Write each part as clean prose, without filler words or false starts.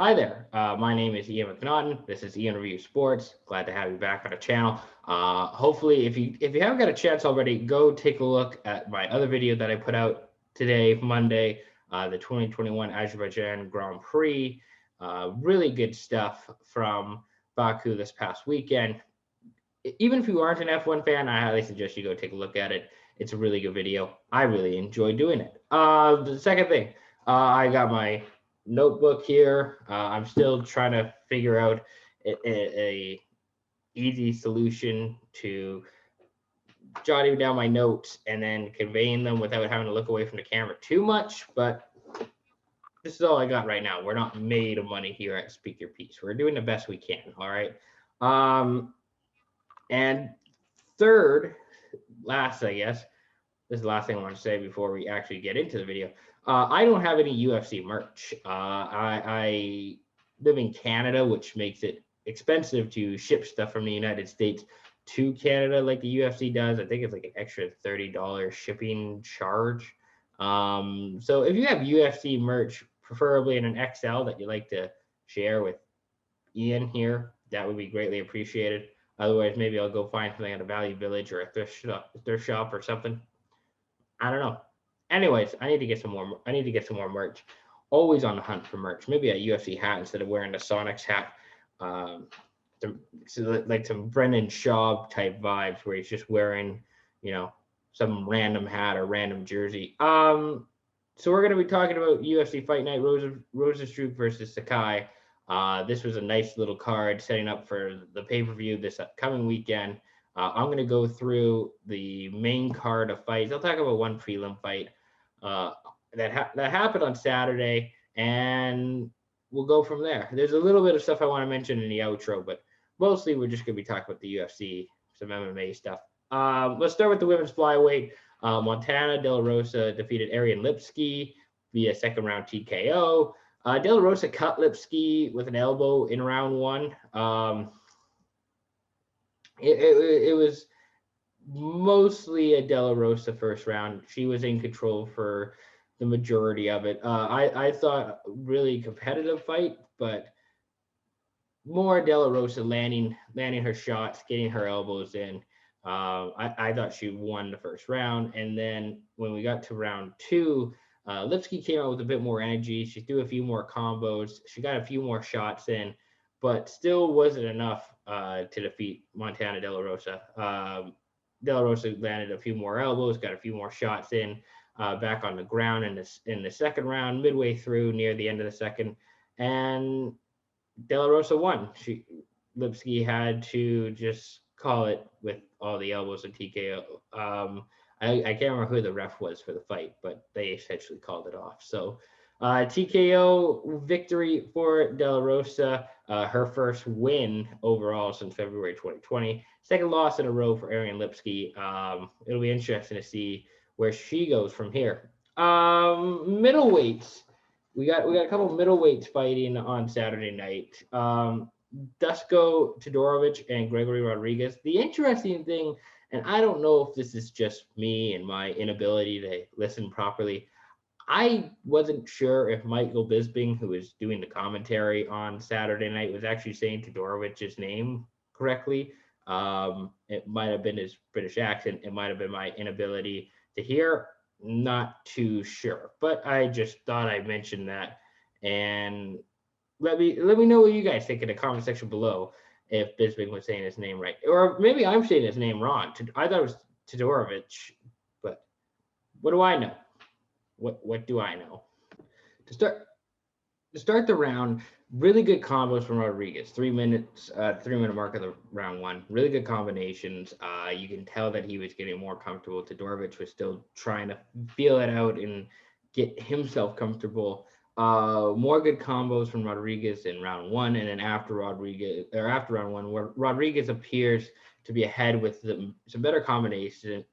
Hi there. My name is Ian McNaughton. This is Ian Review Sports. Glad to have you back on the channel. Hopefully, if you haven't got a chance already, go take a look at my other video that I put out today, Monday, the 2021 Azerbaijan Grand Prix. Really good stuff from Baku this past weekend. Even if you aren't an F1 fan, I highly suggest you go take a look at it. It's a really good video. I really enjoy doing it. The second thing, I got my notebook here. I'm still trying to figure out a easy solution to jotting down my notes and then conveying them without having to look away from the camera too much. But this is all I got right now. We're not made of money here at Speak Your Piece. We're doing the best we can. All right. And third, last, I guess, this is the last thing I want to say before we actually get into the video. I don't have any UFC merch. I live in Canada, which makes it expensive to ship stuff from the United States to Canada like the UFC does. I think it's like an extra $30 shipping charge. So if you have UFC merch, preferably in an XL that you like to share with Ian here, that would be greatly appreciated. Otherwise, maybe I'll go find something at a Value Village or a thrift shop or something. I don't know. Anyways, I need to get some more merch. Always on the hunt for merch. Maybe a UFC hat instead of wearing the Sonics hat. Like some Brendan Schaub type vibes where he's just wearing, some random hat or random jersey. So we're gonna be talking about UFC Fight Night, Rozenstruik versus Sakai. This was a nice little card setting up for the pay-per-view this upcoming weekend. I'm going to go through the main card of fights. I'll talk about one prelim fight that happened on Saturday, and we'll go from there. There's a little bit of stuff I want to mention in the outro, but mostly we're just going to be talking about the UFC, some MMA stuff. Let's start with the women's flyweight. Montana De La Rosa defeated Ariane Lipski via second round TKO. De La Rosa cut Lipski with an elbow in round one. It was mostly a De La Rosa first round. She was in control for the majority of it. I thought really competitive fight, but more De La Rosa landing her shots, getting her elbows in. I thought she won the first round, and then when we got to round two, Lipski came out with a bit more energy. She threw a few more combos. She got a few more shots in, but still wasn't enough to defeat Montana De La Rosa. De La Rosa landed a few more elbows, got a few more shots in, back on the ground in the second round, midway through, near the end of the second, and De La Rosa won. Lipski had to just call it with all the elbows and TKO. I can't remember who the ref was for the fight, but they essentially called it off. So TKO victory for De La Rosa, her first win overall since February 2020. Second loss in a row for Ariane Lipski. It'll be interesting to see where she goes from here. Middleweights. We got a couple middleweights fighting on Saturday night. Dusko Todorovic and Gregory Rodriguez. The interesting thing, and I don't know if this is just me and my inability to listen properly, I wasn't sure if Michael Bisping, who was doing the commentary on Saturday night, was actually saying Todorovic's name correctly. It might have been his British accent. It might have been my inability to hear. Not too sure, but I just thought I'd mention that. And let me know what you guys think in the comment section below if Bisping was saying his name right, or maybe I'm saying his name wrong. I thought it was Todorovic, but what do I know? What do I know? To start the round, really good combos from Rodriguez. 3 minutes, 3-minute mark of the round one. Really good combinations. You can tell that he was getting more comfortable. Todorovic was still trying to feel it out and get himself comfortable. More good combos from Rodriguez in round one, and then after round one, where Rodriguez appears to be ahead with some better combinations,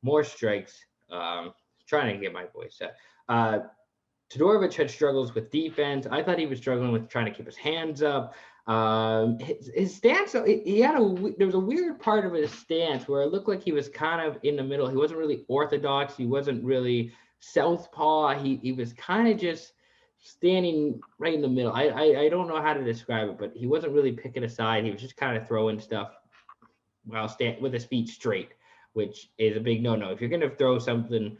more strikes. Trying to get my voice set. Todorovic had struggles with defense. I thought he was struggling with trying to keep his hands up. His stance, there was a weird part of his stance where it looked like he was kind of in the middle. He wasn't really orthodox. He wasn't really southpaw. He was kind of just standing right in the middle. I don't know how to describe it, but he wasn't really picking a side. He was just kind of throwing stuff while stand with his feet straight, which is a big no-no. If you're gonna throw something,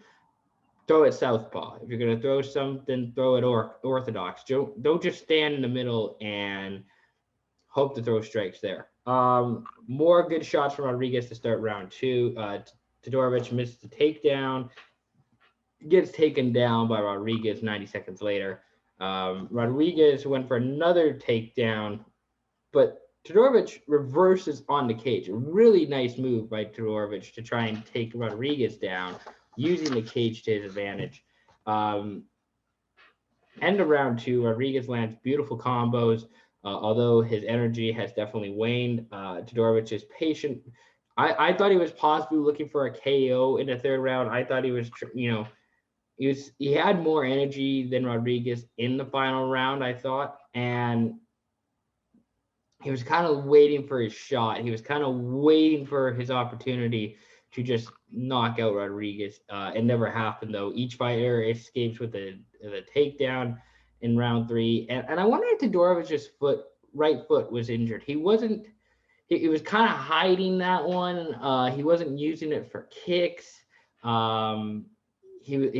throw it southpaw. If you're gonna throw something, throw it orthodox. Don't just stand in the middle and hope to throw strikes there. More good shots from Rodriguez to start round two. Todorovic missed the takedown, gets taken down by Rodriguez 90 seconds later. Rodriguez went for another takedown, but Todorovic reverses on the cage. A really nice move by Todorovic to try and take Rodriguez down, using the cage to his advantage. End of round two, Rodriguez lands beautiful combos. Although his energy has definitely waned, Todorovic is patient. I thought he was possibly looking for a KO in the third round. I thought he was, he had more energy than Rodriguez in the final round, I thought, and he was kind of waiting for his shot. He was kind of waiting for his opportunity to just knock out Rodriguez. It never happened though. Each fighter escapes with the takedown in round three, and I wonder if Todorovic's right foot was injured. He wasn't. He was kind of hiding that one. He wasn't using it for kicks. He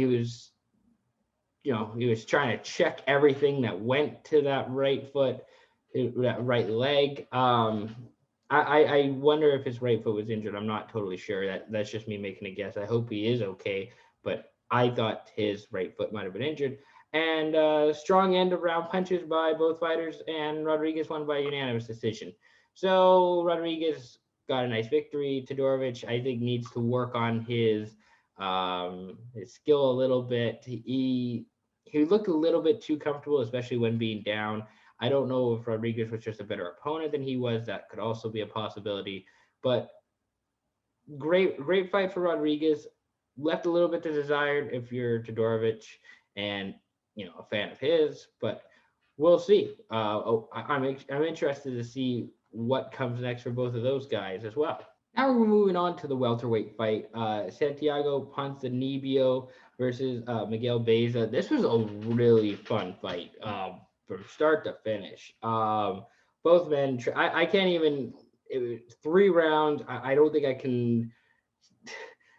was, he was trying to check everything that went to that right foot, that right leg. I wonder if his right foot was injured. I'm not totally sure. That's just me making a guess. I hope he is okay, but I thought his right foot might have been injured. And strong end of round punches by both fighters, and Rodriguez won by unanimous decision. So Rodriguez got a nice victory. Todorovic, I think, needs to work on his skill a little bit. He looked a little bit too comfortable, especially when being down. I don't know if Rodriguez was just a better opponent than he was. That could also be a possibility. But great fight for Rodriguez. Left a little bit to desired if you're Todorovic and a fan of his, but we'll see. I'm interested to see what comes next for both of those guys as well. Now we're moving on to the welterweight fight. Santiago Ponzinibbio versus Miguel Baeza. This was a really fun fight from start to finish. Both men, I can't even, it was 3 rounds. I don't think I can.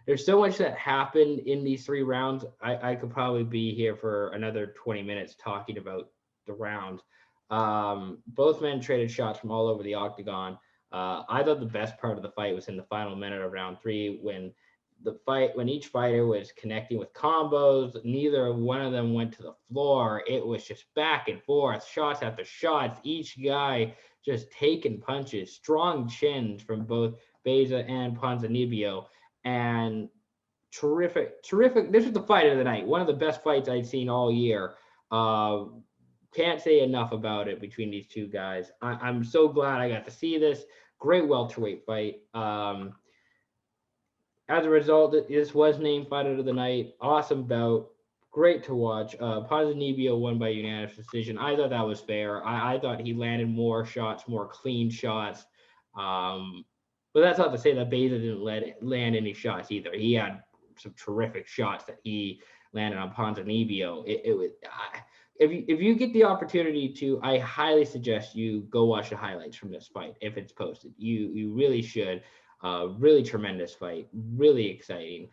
There's so much that happened in these 3 rounds. I could probably be here for another 20 minutes talking about the rounds. Both men traded shots from all over the octagon. I thought the best part of the fight was in the final minute of round 3 when each fighter was connecting with combos. Neither one of them went to the floor. It was just back and forth, shots after shots. Each guy just taking punches, strong chins from both Baeza and Ponzinibbio. And terrific. This was the fight of the night. One of the best fights I'd seen all year. Can't say enough about it between these two guys. I'm so glad I got to see this. Great welterweight fight. As a result, this was named fight of the night. Awesome bout. Great to watch. Ponzinibbio won by unanimous decision. I thought that was fair. I thought he landed more shots, more clean shots. But that's not to say that Baeza didn't land any shots either. He had some terrific shots that he landed on Ponzinibbio. It was if you get the opportunity to, I highly suggest you go watch the highlights from this fight if it's posted. You really should. Really tremendous fight. Really exciting.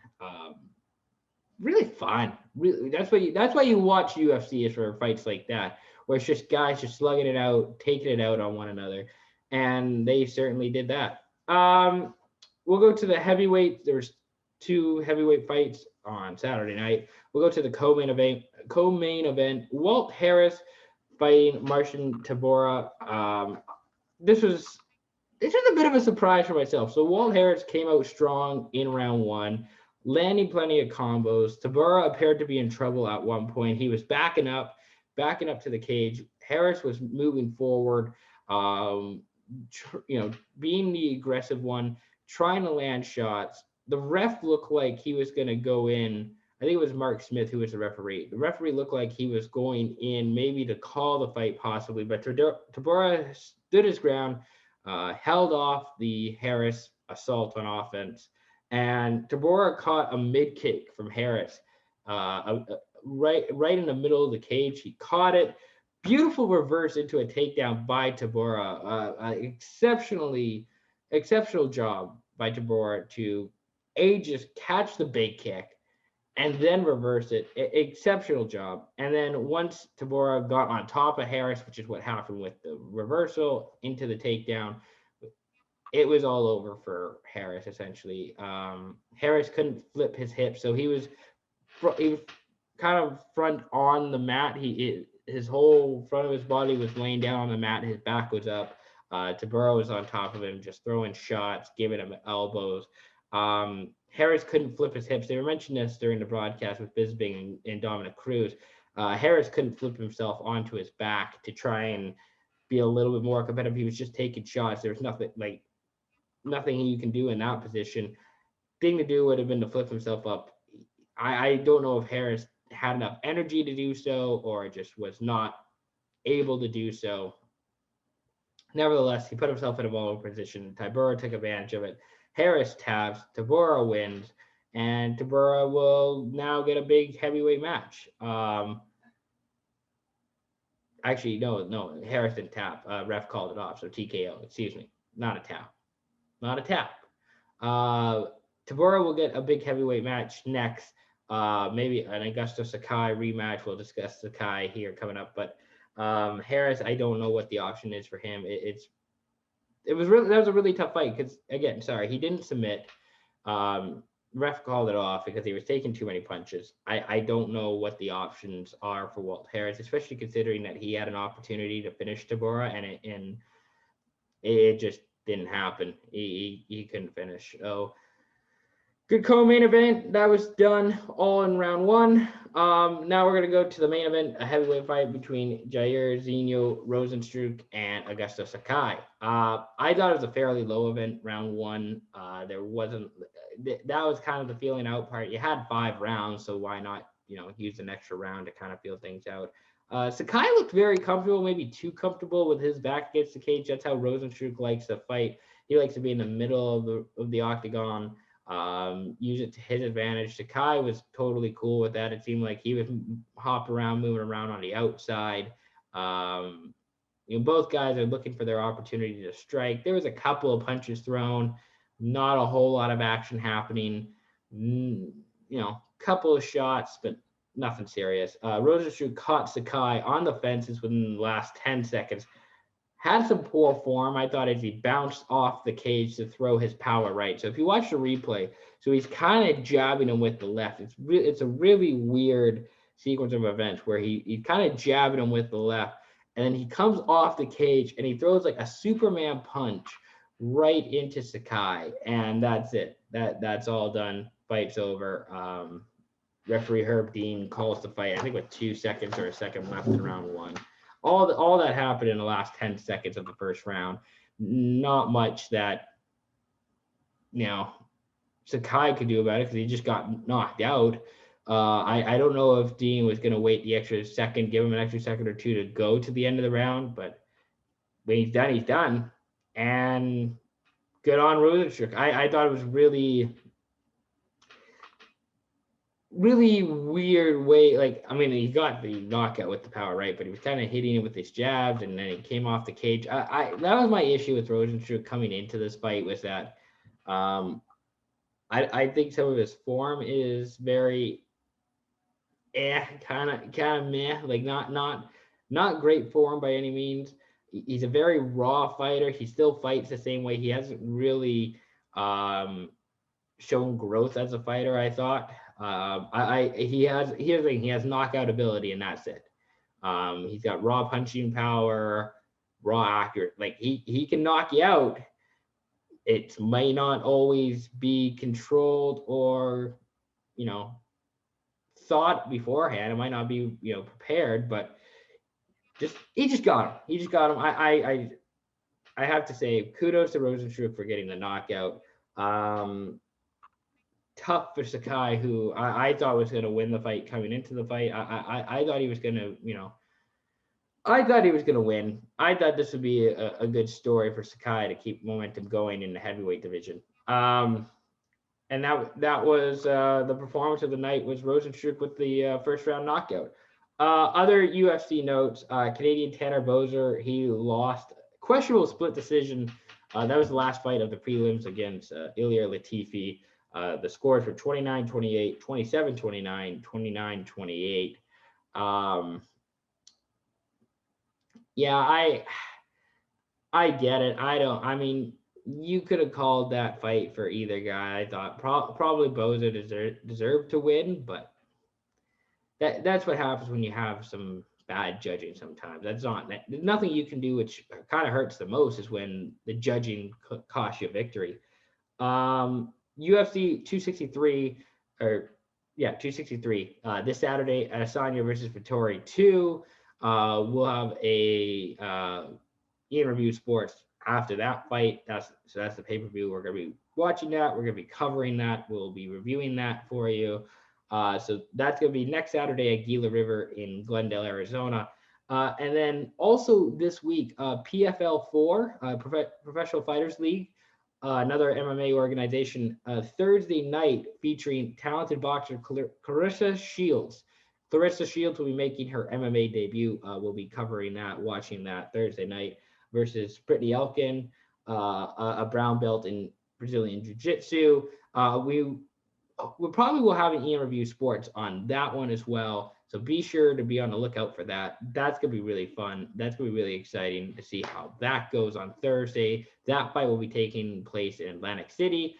Really fun. Really, that's why you watch UFC, is for fights like that, where it's just guys just slugging it out, taking it out on one another, and they certainly did that. We'll go to the heavyweight. There's 2 heavyweight fights on Saturday night. We'll go to the co-main event. Walt Harris fighting Marcin Tybura. This was a bit of a surprise for myself. So Walt Harris came out strong in round 1, landing plenty of combos. Tybura appeared to be in trouble at one point. He was backing up to the cage. Harris was moving forward. Being the aggressive one, trying to land shots. The ref looked like he was going to go in. I think it was Mark Smith who was the referee. The referee looked like he was going in maybe to call the fight possibly, but Tybura stood his ground, held off the Harris assault on offense, and Tybura caught a mid kick from Harris, right in the middle of the cage. He caught it. Beautiful reverse into a takedown by Tabora. Exceptional job by Tabora to just catch the big kick and then reverse it. Exceptional job. And then once Tabora got on top of Harris, which is what happened with the reversal into the takedown, it was all over for Harris essentially. Harris couldn't flip his hips, so he was kind of front on the mat. His whole front of his body was laying down on the mat. His back was up. Tabura was on top of him, just throwing shots, giving him elbows. Harris couldn't flip his hips. They were mentioning this during the broadcast with Bisping and Dominic Cruz. Harris couldn't flip himself onto his back to try and be a little bit more competitive. He was just taking shots. There was nothing you can do in that position. Thing to do would have been to flip himself up. I don't know if Harris had enough energy to do so or just was not able to do so. Nevertheless, he put himself in a vulnerable position. Tybura took advantage of it. Harris taps, Tabura wins, and Tabura will now get a big heavyweight match. Actually, no, Harris didn't tap. Ref called it off, so TKO. Excuse me, not a tap. Tabura will get a big heavyweight match next. Maybe an Augusto Sakai rematch. We'll discuss Sakai here coming up, but Harris, I don't know what the option is for him. That was a really tough fight because again, sorry, he didn't submit. Ref called it off because he was taking too many punches. I don't know what the options are for Walt Harris, especially considering that he had an opportunity to finish Tabora and it just didn't happen. He couldn't finish. So good co-main event. That was done all in round one. Now we're going to go to the main event, a heavyweight fight between Jair Zinho Rozenstruik and Augusto Sakai. I thought it was a fairly low event, round one. There wasn't, that was kind of the feeling out part. You had 5 rounds, so why not, use an extra round to kind of feel things out. Sakai looked very comfortable, maybe too comfortable with his back against the cage. That's how Rozenstruik likes to fight. He likes to be in the middle of the octagon. Use it to his advantage. Sakai was totally cool with that. It seemed like he was moving around on the outside. Both guys are looking for their opportunity to strike. There was a couple of punches thrown, not a whole lot of action happening. Couple of shots, but nothing serious. Rozenstruik caught Sakai on the fences within the last 10 seconds. Had some poor form, I thought, as he bounced off the cage to throw his power right. So if you watch the replay, so he's kind of jabbing him with the left. It's a really weird sequence of events where he's kind of jabbing him with the left, and then he comes off the cage and he throws like a Superman punch right into Sakai, and that's it. That's all done. Fight's over. Referee Herb Dean calls the fight, I think with 2 seconds or a second left in round one. All that happened in the last 10 seconds of the first round. Not much that, Sakai could do about it because he just got knocked out. I don't know if Dean was going to wait the extra second, give him an extra second or two to go to the end of the round, but when he's done, he's done. And good on Rozenstruik. I thought it was really weird way. He got the knockout with the power right, but he was kind of hitting it with his jabs, and then he came off the cage. That was my issue with Rozenstruik coming into this fight, was that I think some of his form is very kind of meh, like not great form by any means. He's a very raw fighter. He still fights the same way. He hasn't really shown growth as a fighter, I thought. He has knockout ability, and that's it. He's got raw punching power, raw accurate. Like he can knock you out. It may not always be controlled or, thought beforehand. It might not be, prepared, but he just got him. He just got him. I have to say kudos to Rozenstruik for getting the knockout. Tough for Sakai, who I thought was going to win the fight coming into the fight. I thought he was going to, I thought he was going to win. I thought this would be a good story for Sakai to keep momentum going in the heavyweight division. And that was the performance of the night was Rozenstruik with the first round knockout. Other UFC notes: Canadian Tanner Boser, he lost questionable split decision. That was the last fight of the prelims against Ilir Latifi. The scores were 29-28, 27-29, 29-28. Yeah, I get it. I don't. I mean, you could have called that fight for either guy. I thought probably Boza deserved to win, but that's what happens when you have some bad judging. Sometimes that's not there's nothing you can do, which kind of hurts the most is when the judging costs you a victory. UFC 263 or yeah 263 this Saturday, Adesanya versus Vittori 2. We'll have a Ian Review Sports after that fight. That's the pay-per-view. We're gonna be watching that. We're gonna be covering that. We'll be reviewing that for you. So that's gonna be next Saturday at Gila River in Glendale, Arizona. And then also this week, PFL 4, Professional Fighters League, another MMA organization, Thursday night featuring talented boxer Clarissa Shields. Clarissa Shields will be making her MMA debut. We'll be covering that, watching that Thursday night versus Brittany Elkin, a brown belt in Brazilian Jiu-Jitsu. We probably will have an Ian Review Sports on that one as well. So be sure to be on the lookout for that. That's going to be really fun. That's going to be really exciting to see how that goes on Thursday. That fight will be taking place in Atlantic City.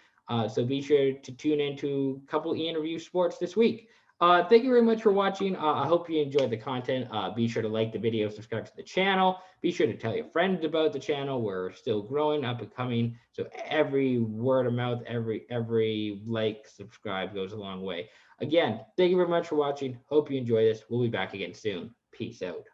So be sure to tune into a couple Ian Review Sports this week. Thank you very much for watching. I hope you enjoyed the content. Be sure to like the video, subscribe to the channel. Be sure to tell your friends about the channel. We're still growing, up and coming. So every word of mouth, every like, subscribe goes a long way. Again, thank you very much for watching. Hope you enjoy this. We'll be back again soon. Peace out.